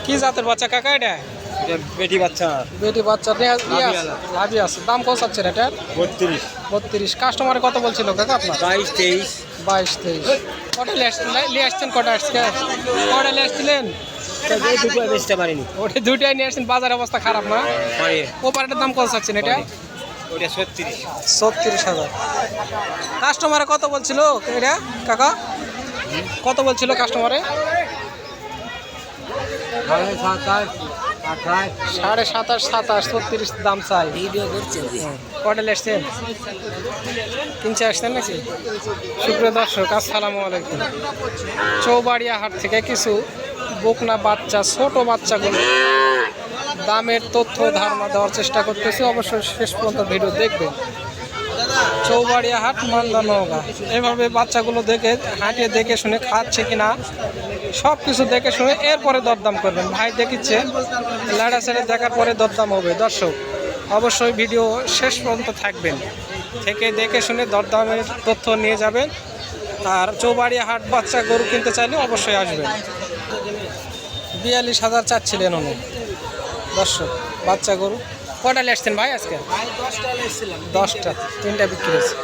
কি জাতের বাচ্চা কাকা এটা? বেটি বাচ্চা বেটি বাচ্চা লাভি আছে। দাম কত চাচ্ছেন এটা? 32। কাস্টমারে কত বলছিল কাকা আপনার? 22-23। কটা নিয়ে আসছেন? কটা আসছিলেন? ওটা দুইটাই নিয়ে আসছেন। বাজার অবস্থা খারাপ না? ওপারের দাম কত চাচ্ছেন এটা? 36,000। কাস্টমারে কত বলছিল এটা কাকা? কত বলছিল কাস্টমারে? 27,500 37 দাম চাই। কটা আসছেন? কিনছে আসছেন নাকি? সুপ্রিয় দর্শক, আসসালামু আলাইকুম। চৌবাড়িয়া হাট থেকে কিছু বকনা বাচ্চা, ছোট বাচ্চাগুলো দামের তথ্য ধারণা দেওয়ার চেষ্টা করতেছি। অবশ্যই শেষ পর্যন্ত ভিডিও দেখবেন। চৌবাড়িয়া হাট, মালদা, নওগাঁ। এভাবে বাচ্চাগুলো হাঁটিয়ে দেখে শুনে খাচ্ছে কিনা সব কিছু দেখে শুনে এরপরে দরদাম করবেন। ভাই দেখিচ্ছে লাড়া ছেড়ে দেখার পরে দরদাম হবে। দর্শক অবশ্যই ভিডিও শেষ পর্যন্ত থাকবেন, থেকে দেখে শুনে দরদামের তথ্য নিয়ে যাবেন। আর চৌবাড়িয়া হাট বাচ্চা গরু কিনতে চাইলে অবশ্যই আসবেন। 42,000 চাচ্ছিলেন উনি। দর্শক বাচ্চা গরু কটা আসছেন ভাই আজকে? 10টা, 3টা বিক্রি হয়েছে।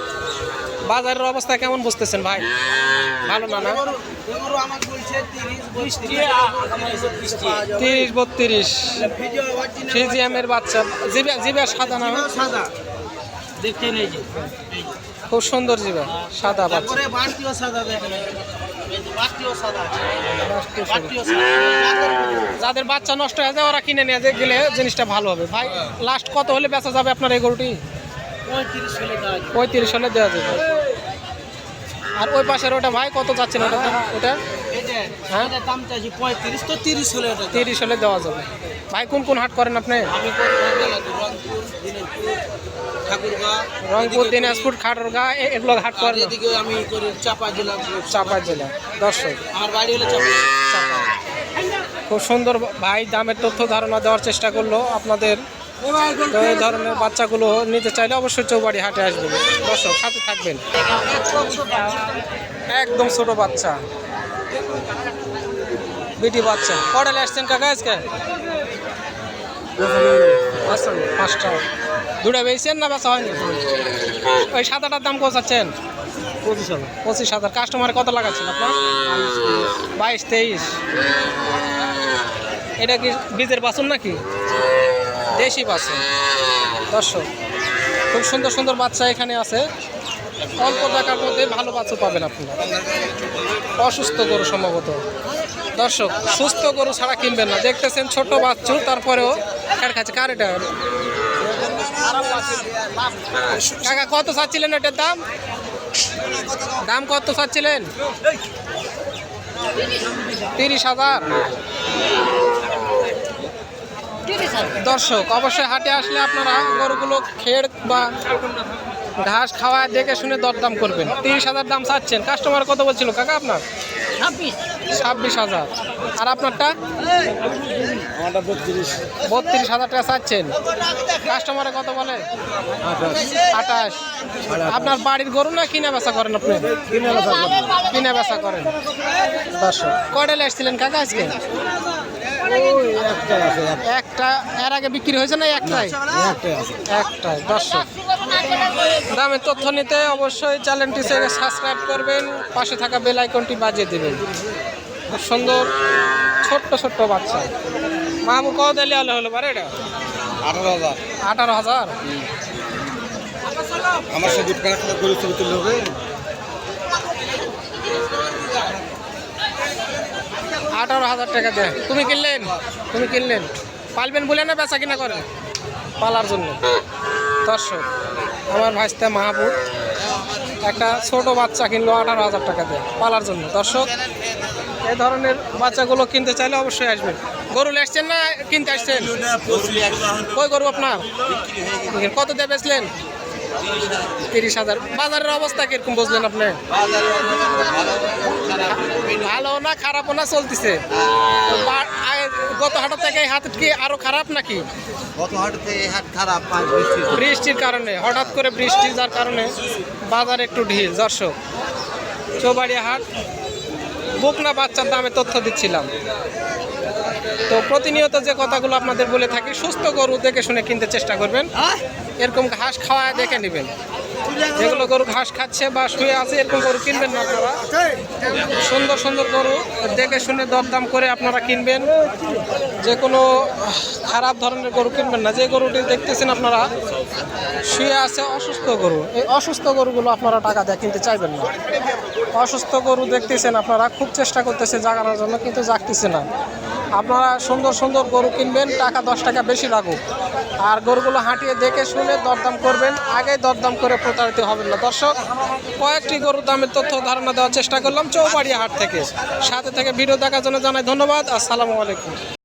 বাজারের অবস্থা কেমন বুঝতেছেন ভাই? ভালো না? 30-32 ফ্রিজিয়ামের বাচ্চা। জিবা সাদা না? খুব সুন্দর জিবা, সাদা বাচ্চা। যাদের বাচ্চা নষ্ট হয়ে যায় ওরা কিনে নিয়ে গেলে জিনিসটা ভালো হবে। ভাই লাস্ট কত হলে বেচা যাবে আপনার এই গরুটি? 35 হলে দেওয়া যাবে। আর ওই পাশের ওটা ভাই কত যাচ্ছেন? ওটা হ্যাঁ 30 হলে দেওয়া যাবে। ভাই কোন কোন হাট করেন আপনি? রংপুর, দিনাজপুর, ঠাকুরগাঁ এগুলো হাট করেন? আমি চাপা জেলা। দর্শক আমার বাড়ি হলো খুব সুন্দর ভাই দামের তথ্য ধারণা দেওয়ার চেষ্টা করলো আপনাদের। তো এই ধরনের বাচ্চাগুলো নিতে চাইলে অবশ্যই চৌবাড়ি হাটে আসবেন। দর্শক সাথে থাকবেন। একদম ছোট বাচ্চা, বিটি বাচ্চা। কটা আসছেন কাকা আজকে? 5টা। দুটা বেচছেন না বেচা হয়নি? ওই সাদাটার দাম কত চাচ্ছেন? 25,000। কাস্টমারে কত লাগাচ্ছেন আপনার? 22-23। এটা কি বীজের বাছুর নাকি? দেশি বাছুর। দর্শক খুব সুন্দর সুন্দর বাচ্চা এখানে আছে। অল্প টাকার মধ্যে ভালো বাছুর পাবেন আপনারা। অসুস্থ গরু সম্ভবত। দর্শক সুস্থ গরু ছাড়া কিনবেন না। দেখতেছেন ছোট বাচ্চু, তারপরেও খাচ্ছে। কার এটা? কাকা কত চাচ্ছিলেন এটার দাম? কত চাচ্ছিলেন? 30,000। দর্শক অবশ্যই হাটে আসলে আপনারা গরুগুলো খেড় বা ঘাস খাওয়া দেখে শুনে দরদাম করবেন। 30,000 দাম চাচ্ছেন। কাস্টমার কত বলছিল কাকা আপনার? 26,000। আর আপনারটা? 32,000 টাকা চাচ্ছেন। কাস্টমারে কত বলে? 28। আপনার বাড়ির গরু না কিনা বেচা করেন আপনি? কিনা বেচা করেন। দর্শক কয়টা আসছিলেন কাকা আজকে? একটা। এর আগে বিক্রি হয়েছে না? একটাই। দর্শক দামের তথ্য নিতে অবশ্যই চ্যানেলটি সাবস্ক্রাইব করবেন, পাশে থাকা বেল আইকনটি বাজিয়ে দেবেন। খুব সুন্দর ছোট্ট ছোট্ট বাচ্চা। মামু কত দিলে হলো পারে এটা? 18,000। আমার সব গরু ছবি তুললে হবে। 18,000 টাকা দেয়। তুমি কিনলেন পালবেন বলে না বেচা কিনা করেন? পালার জন্য। দর্শক আমার ভাইস্তা মাহবুব একটা ছোট বাচ্চা কিনলো 18,000 টাকা দেয় পালার জন্য। দর্শক এই ধরনের বাচ্চাগুলো কিনতে চাইলে অবশ্যই আসবেন। গরু আসছেন না কিনতে আসছেন? কই গরু আপনার? কত দিয়ে বেচলেন? 30,000। বাজারের অবস্থা কিরকম বুঝলেন আপনি? ভালো না খারাপও না, চলতেছে। গত হাট থেকে এই হাট কি আরো খারাপ নাকি? বৃষ্টির কারণে, হঠাৎ করে বৃষ্টি যার কারণে বাজার একটু ঢিল। দর্শক চৌবাড়িয়া হাট বকনা বাচ্চার দামে তথ্য দিচ্ছিলাম। তো প্রতিনিয়ত যে কথাগুলো আপনাদের বলে থাকি, সুস্থ গরু দেখে শুনে কিনতে চেষ্টা করবেন। এরকম ঘাস খাওয়ায় দেখে নেবেন, যেগুলো গরু ঘাস খাচ্ছে বা শুয়ে আছে এরকম গরু কিনবেন না আপনারা। সুন্দর সুন্দর গরু দেখে শুনে দরদাম করে আপনারা কিনবেন। যে কোনো খারাপ ধরনের গরু কিনবেন না। যে গরুটি দেখতেছেন আপনারা শুয়ে আছে অসুস্থ গরু, এই অসুস্থ গরুগুলো আপনারা টাকা দিয়ে কিনতে চাইবেন না। অসুস্থ গরু দেখতেছেন আপনারা, খুব চেষ্টা করতেছে জাগানোর জন্য কিন্তু জাগতেছে না। আপনারা সুন্দর সুন্দর গরু কিনবেন, টাকা 10 টাকা বেশি লাগুক, আর গরুগুলো হাঁটিয়ে দেখে শুনে দরদাম করবেন। আগে দরদাম করে প্রতারিত হবেন না। দর্শক, কয়েকটি গরুর দামের তথ্য ধারণা দেওয়ার চেষ্টা করলাম চৌবাড়িয়া হাট থেকে। সাথে থেকে ভিডিও দেখার জন্য জানাই ধন্যবাদ। আসসালামু আলাইকুম।